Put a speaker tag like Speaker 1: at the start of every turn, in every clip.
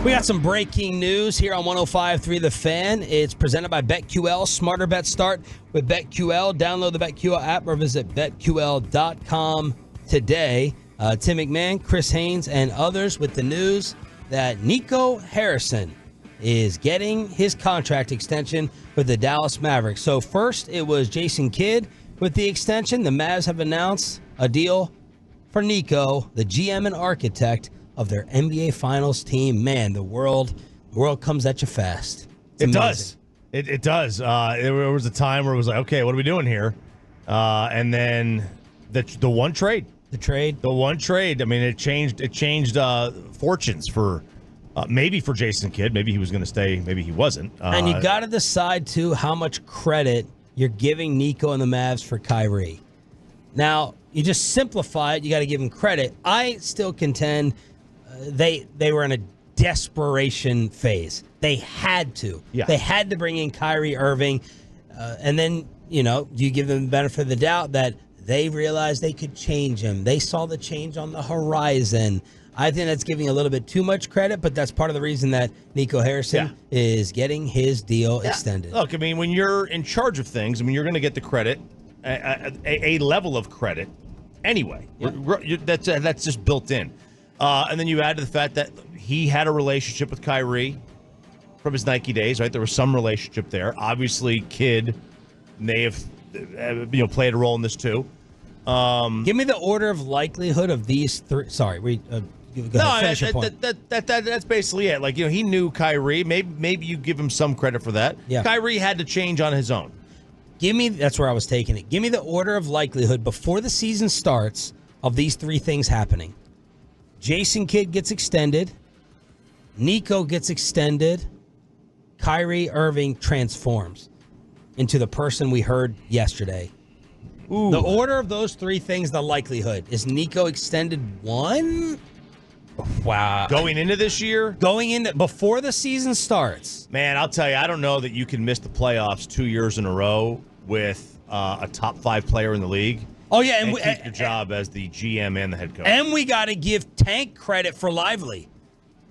Speaker 1: We got some breaking news here on 105.3 The Fan. It's presented by BetQL. Smarter bets start with BetQL. Download the BetQL app or visit BetQL.com today. Tim McMahon, Chris Haynes, and others with the news that Nico Harrison is getting his contract extension with the Dallas Mavericks. So first, it was Jason Kidd with the extension. The Mavs have announced a deal for Nico, the GM and architect of their NBA Finals team. Man, the world comes at you fast.
Speaker 2: It does. It does. There was a time where it was like, okay, what are we doing here? And then the one trade. The one trade. I mean, it changed fortunes for maybe for Jason Kidd. Maybe he was going to stay. Maybe he wasn't.
Speaker 1: And you got to decide, too, how much credit you're giving Nico and the Mavs for Kyrie. Now, you just simplify it. You got to give him credit. I still contend they were in a desperation phase. They had to. Yeah. They had to bring in Kyrie Irving. And then, you give them the benefit of the doubt that they realized they could change him. They saw the change on the horizon. I think that's giving a little bit too much credit, but that's part of the reason that Nico Harrison is getting his deal extended.
Speaker 2: Look, I mean, when you're in charge of things, you're going to get the credit, a level of credit anyway. Yeah. That's just built in. And then you add to the fact that he had a relationship with Kyrie from his Nike days, right? There was some relationship there. Obviously, Kidd may have played a role in this too.
Speaker 1: Give me the order of likelihood of these three. Sorry, finish your point.
Speaker 2: That's basically it. Like, he knew Kyrie. Maybe you give him some credit for that.
Speaker 1: Yeah.
Speaker 2: Kyrie had to change on his own.
Speaker 1: That's where I was taking it. Give me the order of likelihood before the season starts of these three things happening. Jason Kidd gets extended. Nico gets extended. Kyrie Irving transforms into the person we heard yesterday. Ooh. The order of those three things, the likelihood. Is Nico extended 1?
Speaker 2: Wow. Going into this year?
Speaker 1: Before the season starts.
Speaker 2: Man, I'll tell you, I don't know that you can miss the playoffs 2 years in a row with a top 5 player in the league.
Speaker 1: Oh, yeah.
Speaker 2: And keep your job as the GM and the head coach.
Speaker 1: And we got to give Tank credit for Lively.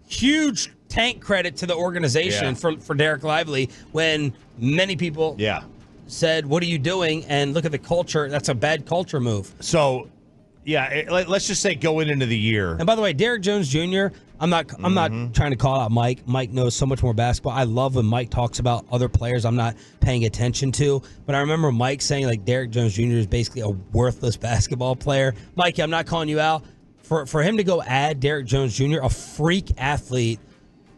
Speaker 1: Huge Tank credit to the organization for Derek Lively when many people said, what are you doing? And look at the culture. That's a bad culture move.
Speaker 2: So, let's just say going into the year.
Speaker 1: And by the way, Derek Jones Jr., I'm not trying to call out Mike. Mike knows so much more basketball. I love when Mike talks about other players I'm not paying attention to. But I remember Mike saying, like, Derek Jones Jr. is basically a worthless basketball player. Mikey, I'm not calling you out. For him to go add Derek Jones Jr., a freak athlete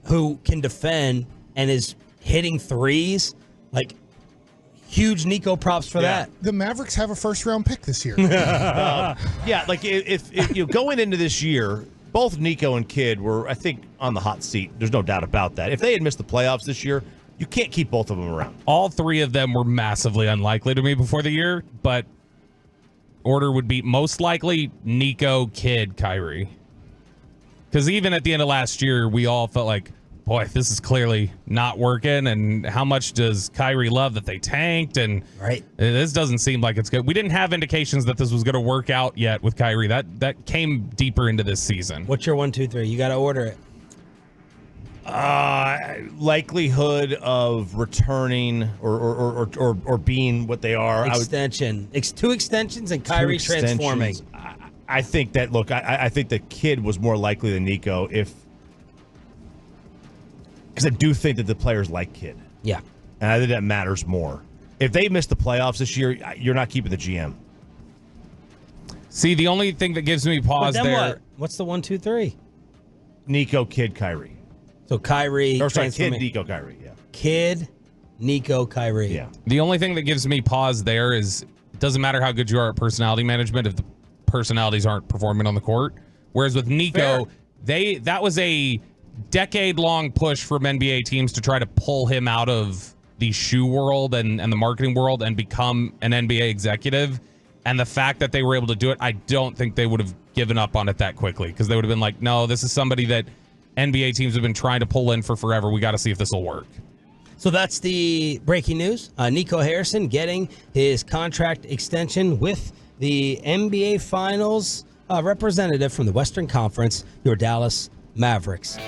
Speaker 1: who can defend and is hitting threes, like, huge Nico props for that.
Speaker 3: The Mavericks have a first-round pick this year.
Speaker 2: If you going into this year, both Nico and Kidd were, I think, on the hot seat. There's no doubt about that. If they had missed the playoffs this year, you can't keep both of them around.
Speaker 4: All three of them were massively unlikely to me before the year, but order would be most likely Nico, Kidd, Kyrie. Because even at the end of last year, we all felt like, boy, this is clearly not working. And how much does Kyrie love that they tanked? And this doesn't seem like it's good. We didn't have indications that this was going to work out yet with Kyrie. That came deeper into this season.
Speaker 1: What's your 1, 2, 3? You got to order it.
Speaker 2: Likelihood of returning or being what they are.
Speaker 1: Extension. 2 extensions and Kyrie transforming.
Speaker 2: I think that, look, I think the Kidd was more likely than Nico because I do think that the players like Kidd.
Speaker 1: Yeah.
Speaker 2: And I think that matters more. If they miss the playoffs this year, you're not keeping the GM.
Speaker 4: See, the only thing that gives me pause there.
Speaker 1: What? What's the 1, 2, 3?
Speaker 2: Nico, Kidd, Kyrie.
Speaker 1: So Kyrie.
Speaker 2: Kidd, Nico, Kyrie, yeah.
Speaker 1: Kidd, Nico, Kyrie.
Speaker 2: Yeah.
Speaker 4: The only thing that gives me pause there is it doesn't matter how good you are at personality management if the personalities aren't performing on the court. Whereas with Nico, that was a decade-long push from NBA teams to try to pull him out of the shoe world and the marketing world and become an NBA executive. And the fact that they were able to do it, I don't think they would have given up on it that quickly because they would have been like, no, this is somebody that NBA teams have been trying to pull in for forever. We got to see if this will work.
Speaker 1: So that's the breaking news. Nico Harrison getting his contract extension with the NBA Finals representative from the Western Conference, your Dallas Mavericks.